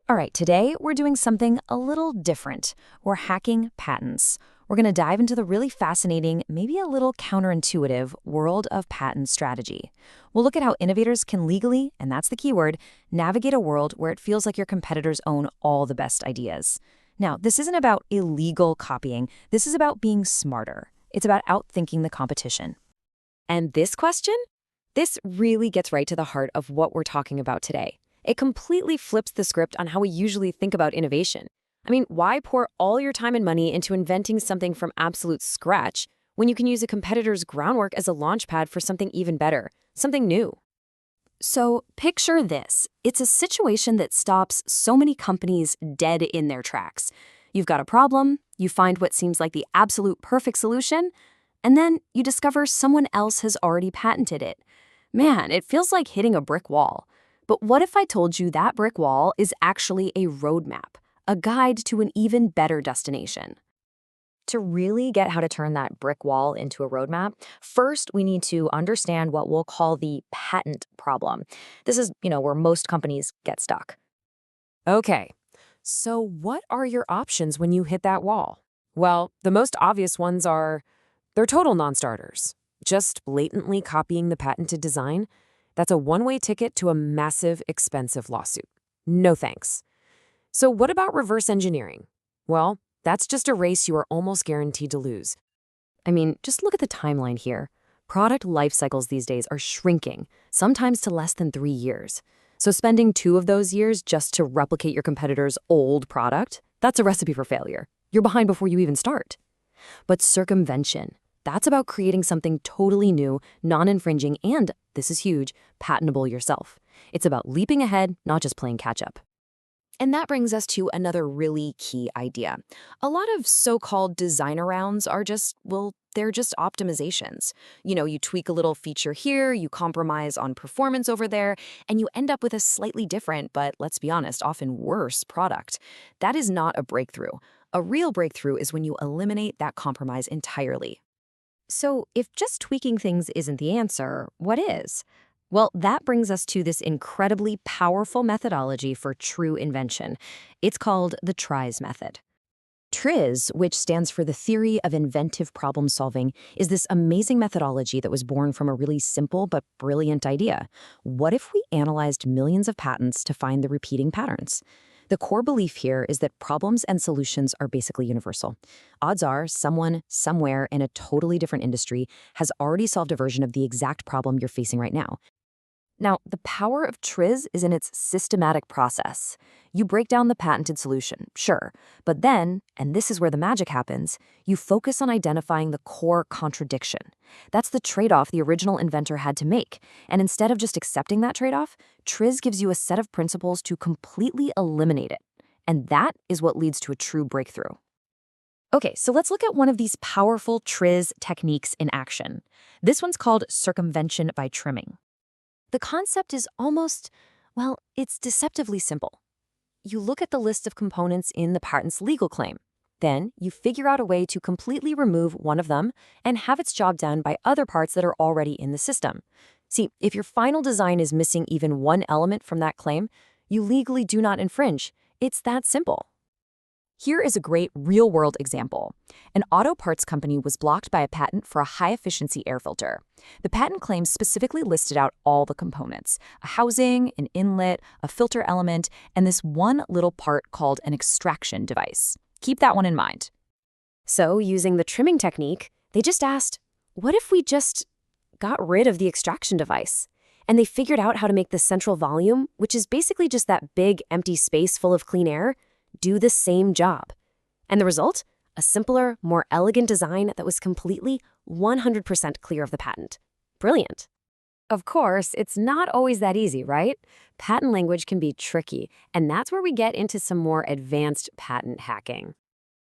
All right, today we're doing something a little different. We're hacking patents. We're going to dive into the really fascinating, maybe a little counterintuitive world of patent strategy. We'll look at how innovators can legally, and that's the key word, navigate a world where it feels like your competitors own all the best ideas. Now, this isn't about illegal copying. This is about being smarter. It's about outthinking the competition. And this question? This really gets right to the heart of what we're talking about today. It completely flips the script on how we usually think about innovation. I mean, why pour all your time and money into inventing something from absolute scratch when you can use a competitor's groundwork as a launchpad for something even better, something new? So picture this. It's a situation that stops so many companies dead in their tracks. You've got a problem, you find what seems like the absolute perfect solution, and then you discover someone else has already patented it. Man, it feels like hitting a brick wall. But what if I told you that brick wall is actually a roadmap, a guide to an even better destination? To really get how to turn that brick wall into a roadmap, first we need to understand what we'll call the patent problem. This is, where most companies get stuck. Okay, so what are your options when you hit that wall? Well, the most obvious ones are they're total non-starters. Just blatantly copying the patented design. That's a one-way ticket to a massive, expensive lawsuit. No thanks. So what about reverse engineering? Well, that's just a race you are almost guaranteed to lose. I mean, just look at the timeline here. Product life cycles these days are shrinking, sometimes to less than 3 years. So spending 2 of those years just to replicate your competitor's old product, that's a recipe for failure. You're behind before you even start. But circumvention, that's about creating something totally new, non-infringing, and, this is huge, patentable yourself. It's about leaping ahead, not just playing catch-up. And that brings us to another really key idea. A lot of so-called design arounds are they're just optimizations. You tweak a little feature here, you compromise on performance over there, and you end up with a slightly different, but let's be honest, often worse product. That is not a breakthrough. A real breakthrough is when you eliminate that compromise entirely. So if just tweaking things isn't the answer, what is? Well, that brings us to this incredibly powerful methodology for true invention. It's called the TRIZ method. TRIZ, which stands for the Theory of Inventive Problem Solving, is this amazing methodology that was born from a really simple but brilliant idea. What if we analyzed millions of patents to find the repeating patterns? The core belief here is that problems and solutions are basically universal. Odds are someone, somewhere, in a totally different industry has already solved a version of the exact problem you're facing right now. Now, the power of TRIZ is in its systematic process. You break down the patented solution, sure, but then, and this is where the magic happens, you focus on identifying the core contradiction. That's the trade-off the original inventor had to make, and instead of just accepting that trade-off, TRIZ gives you a set of principles to completely eliminate it. And that is what leads to a true breakthrough. Okay, so let's look at one of these powerful TRIZ techniques in action. This one's called circumvention by trimming. The concept is it's deceptively simple. You look at the list of components in the patent's legal claim. Then you figure out a way to completely remove one of them and have its job done by other parts that are already in the system. See, if your final design is missing even one element from that claim, you legally do not infringe. It's that simple. Here is a great real-world example. An auto parts company was blocked by a patent for a high-efficiency air filter. The patent claims specifically listed out all the components: a housing, an inlet, a filter element, and this one little part called an extraction device. Keep that one in mind. So, using the trimming technique, they just asked, what if we just got rid of the extraction device? And they figured out how to make the central volume, which is basically just that big empty space full of clean air, do the same job. And the result? A simpler, more elegant design that was completely 100% clear of the patent. Brilliant. Of course, it's not always that easy, right? Patent language can be tricky, and that's where we get into some more advanced patent hacking.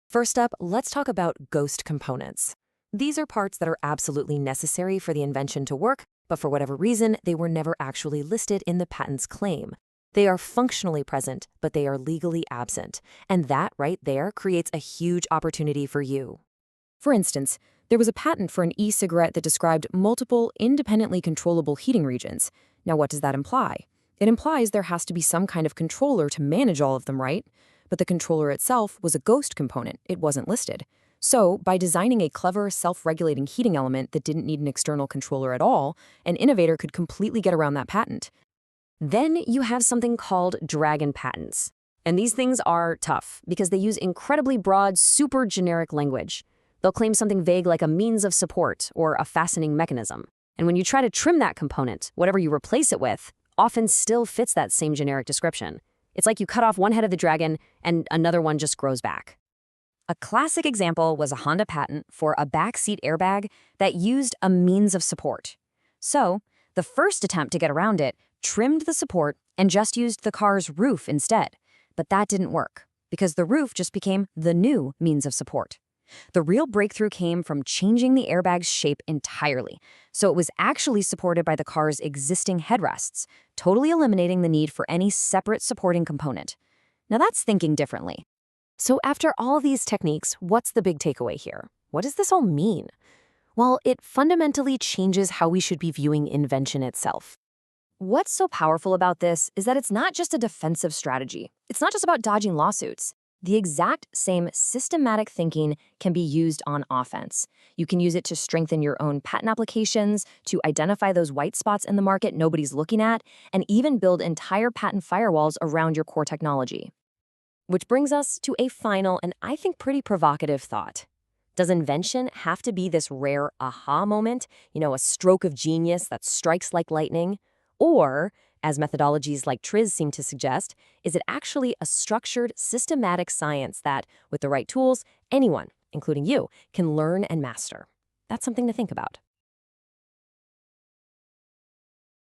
First up, let's talk about ghost components. These are parts that are absolutely necessary for the invention to work, but for whatever reason, they were never actually listed in the patent's claim. They are functionally present, but they are legally absent. And that right there creates a huge opportunity for you. For instance, there was a patent for an e-cigarette that described multiple independently controllable heating regions. Now, what does that imply? It implies there has to be some kind of controller to manage all of them, right? But the controller itself was a ghost component. It wasn't listed. So, by designing a clever, self-regulating heating element that didn't need an external controller at all, an innovator could completely get around that patent. Then you have something called dragon patents. And these things are tough because they use incredibly broad, super generic language. They'll claim something vague like a means of support or a fastening mechanism. And when you try to trim that component, whatever you replace it with often still fits that same generic description. It's like you cut off one head of the dragon and another one just grows back. A classic example was a Honda patent for a backseat airbag that used a means of support. So, the first attempt to get around it trimmed the support and just used the car's roof instead. But that didn't work, because the roof just became the new means of support. The real breakthrough came from changing the airbag's shape entirely, so it was actually supported by the car's existing headrests, totally eliminating the need for any separate supporting component. Now that's thinking differently. So after all these techniques, what's the big takeaway here? What does this all mean? Well, it fundamentally changes how we should be viewing invention itself. What's so powerful about this is that it's not just a defensive strategy. It's not just about dodging lawsuits. The exact same systematic thinking can be used on offense. You can use it to strengthen your own patent applications, to identify those white spots in the market nobody's looking at, and even build entire patent firewalls around your core technology. Which brings us to a final and I think pretty provocative thought. Does invention have to be this rare aha moment, a stroke of genius that strikes like lightning? Or, as methodologies like TRIZ seem to suggest, is it actually a structured, systematic science that, with the right tools, anyone, including you, can learn and master? That's something to think about.